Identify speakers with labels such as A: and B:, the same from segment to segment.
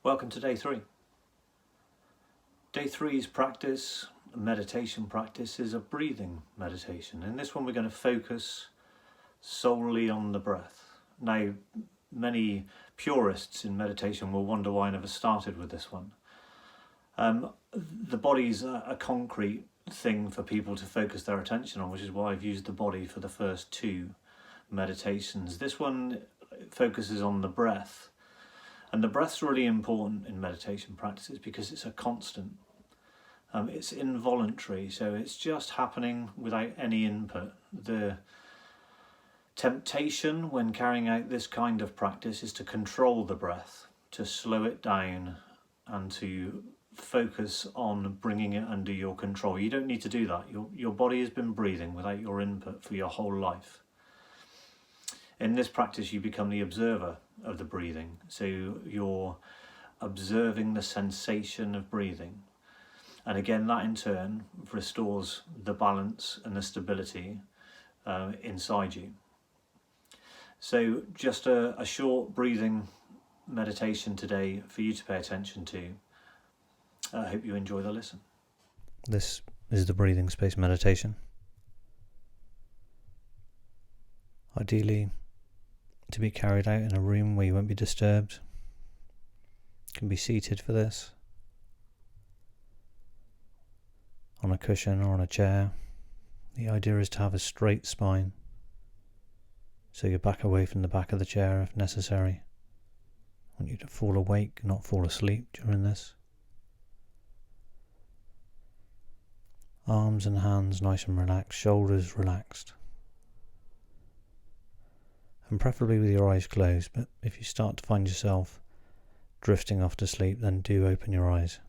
A: Welcome to day 3. Day 3's practice, meditation practice, is a breathing meditation. In this one we're going to focus solely on the breath. Now, many purists in meditation will wonder why I never started with this one. The body's a concrete thing for people to focus their attention on, which is why I've used the body for the first 2 meditations. This one focuses on the breath. And the breath's really important in meditation practices because it's a constant. It's involuntary, so it's just happening without any input. The temptation when carrying out this kind of practice is to control the breath, to slow it down and to focus on bringing it under your control. You don't need to do that. Your body has been breathing without your input for your whole life. In this practice, you become the observer of the breathing. So you're observing the sensation of breathing. And again, that in turn restores the balance and the stability inside you. So just a short breathing meditation today for you to pay attention to. I hope you enjoy the listen.
B: This is the breathing space meditation. Ideally, to be carried out in a room where you won't be disturbed. You can be seated for this, on a cushion or on a chair. The idea is to have a straight spine, so you back away from the back of the chair if necessary. I want you to fall awake, not fall asleep during this. Arms and hands nice and relaxed, shoulders relaxed. And preferably with your eyes closed, but if you start to find yourself drifting off to sleep, then do open your eyes.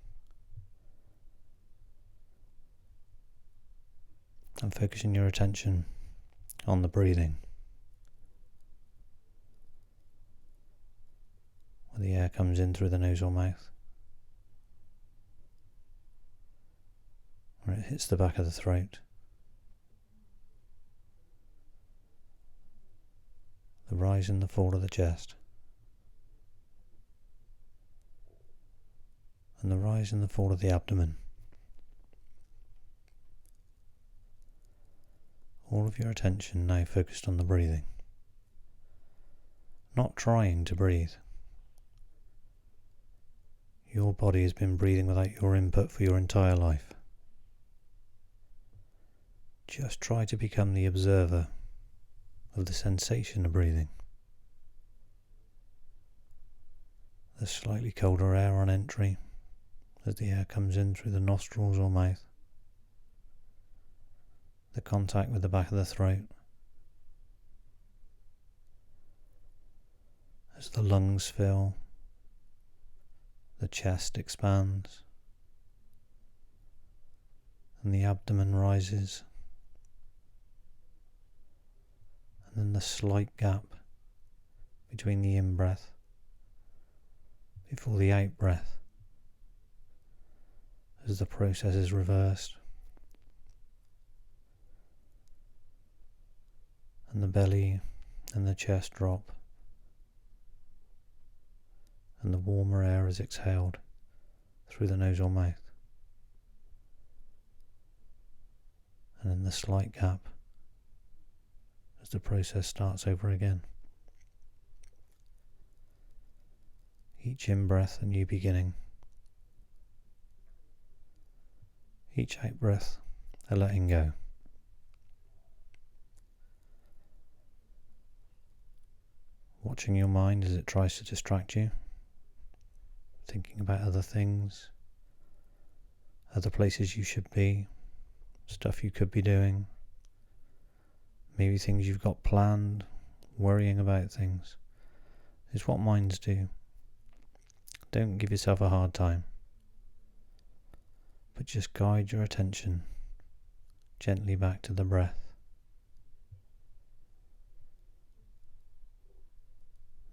B: And focusing your attention on the breathing. When the air comes in through the nose or mouth, where it hits the back of the throat. The rise and the fall of the chest, and the rise and the fall of the abdomen. All of your attention now focused on the breathing, not trying to breathe. Your body has been breathing without your input for your entire life. Just try to become the observer of the sensation of breathing. The slightly colder air on entry as the air comes in through the nostrils or mouth. The contact with the back of the throat as the lungs fill, the chest expands, and the abdomen rises. And then the slight gap between the in-breath before the out-breath as the process is reversed. And the belly and the chest drop, and the warmer air is exhaled through the nose or mouth. And then the slight gap as the process starts over again. Each in-breath a new beginning. Each out-breath a letting go. Watching your mind as it tries to distract you, thinking about other things, other places you should be, stuff you could be doing. Maybe things you've got planned, worrying about things. It's what minds do. Don't give yourself a hard time, but just guide your attention gently back to the breath.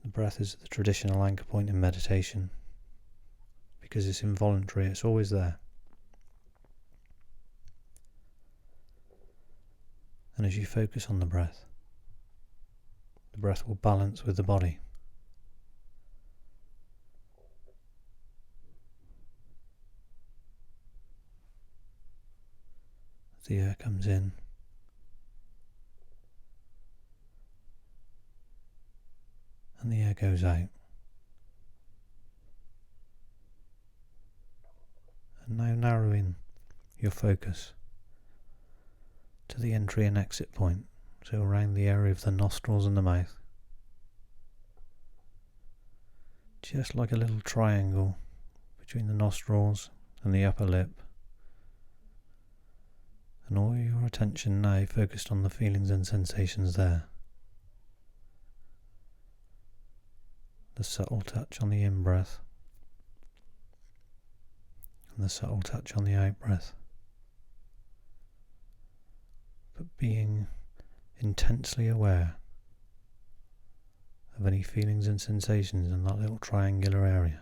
B: The breath is the traditional anchor point in meditation. Because it's involuntary, it's always there. And as you focus on the breath will balance with the body. the air comes in and the air goes out. And now narrowing your focus to the entry and exit point, so around the area of the nostrils and the mouth. Just like a little triangle between the nostrils and the upper lip. And all your attention now focused on the feelings and sensations there. The subtle touch on the in-breath and the subtle touch on the out-breath. But being intensely aware of any feelings and sensations in that little triangular area.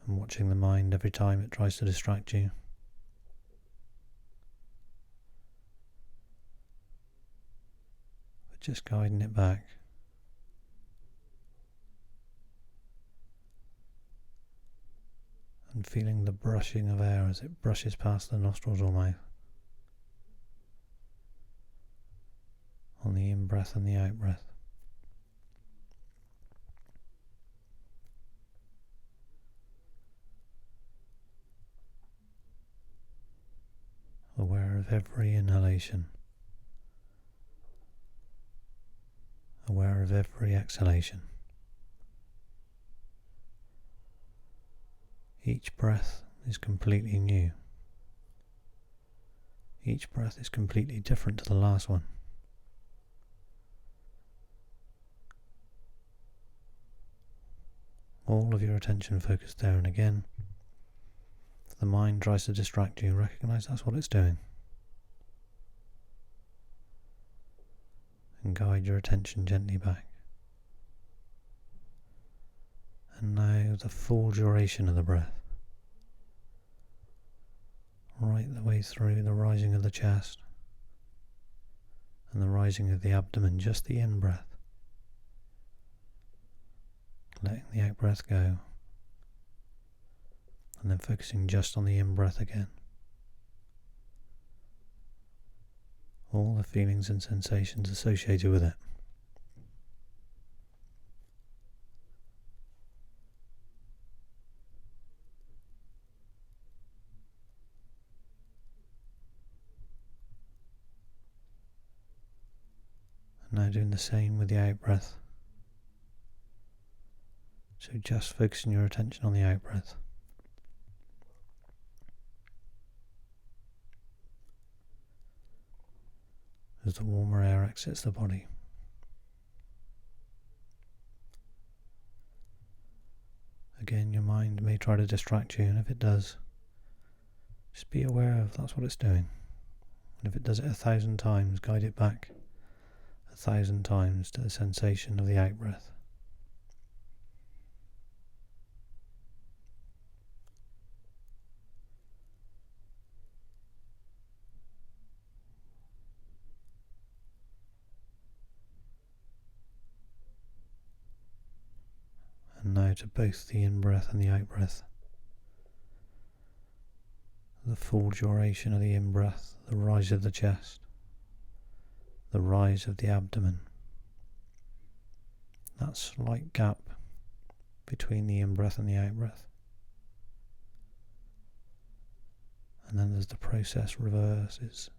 B: And watching the mind every time it tries to distract you. But just guiding it back. And feeling the brushing of air as it brushes past the nostrils or mouth. On the in-breath and the out-breath. Aware of every inhalation. Aware of every exhalation. Each breath is completely new. Each breath is completely different to the last one. All of your attention focused there, and again, if the mind tries to distract you, recognize that's what it's doing. And guide your attention gently back. And now the full duration of the breath. Right the way through the rising of the chest and the rising of the abdomen, just the in-breath. Letting the out-breath go. And then focusing just on the in-breath again. All the feelings and sensations associated with it. And now doing the same with the out-breath. So just focusing your attention on the out-breath. As the warmer air exits the body. Again, your mind may try to distract you, and if it does, just be aware of that's what it's doing. And if it does it 1,000 times, guide it back 1,000 times to the sensation of the out-breath. And now to both the in-breath and the out-breath. The full duration of the in-breath, the rise of the chest, the rise of the abdomen. That slight gap between the in-breath and the out-breath. And then as the process reverses,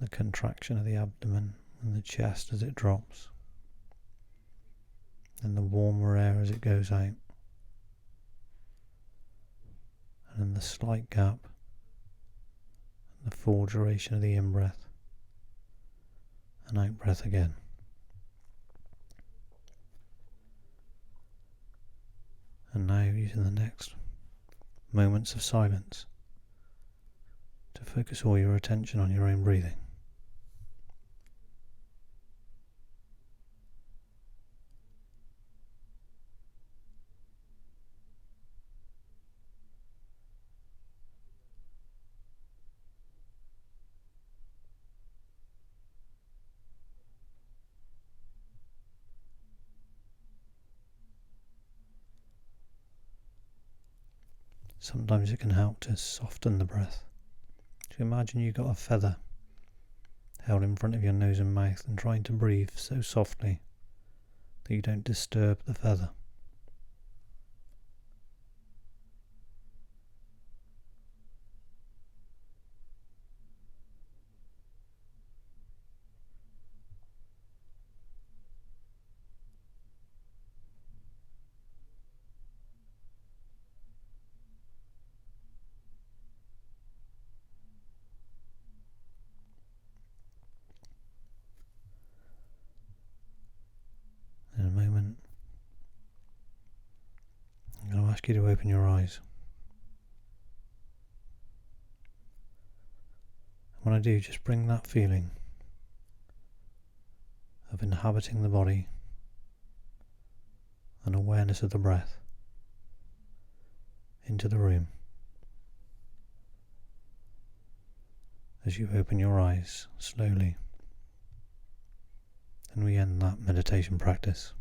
B: the contraction of the abdomen and the chest as it drops. And the warmer air as it goes out. And then the slight gap, and the full duration of the in-breath and out-breath again. And now using the next moments of silence to focus all your attention on your own breathing. Sometimes it can help to soften the breath. To imagine you've got a feather held in front of your nose and mouth and trying to breathe so softly that you don't disturb the feather. In a moment, I'm going to ask you to open your eyes. When I do, just bring that feeling of inhabiting the body and awareness of the breath into the room. As you open your eyes slowly, and we end that meditation practice.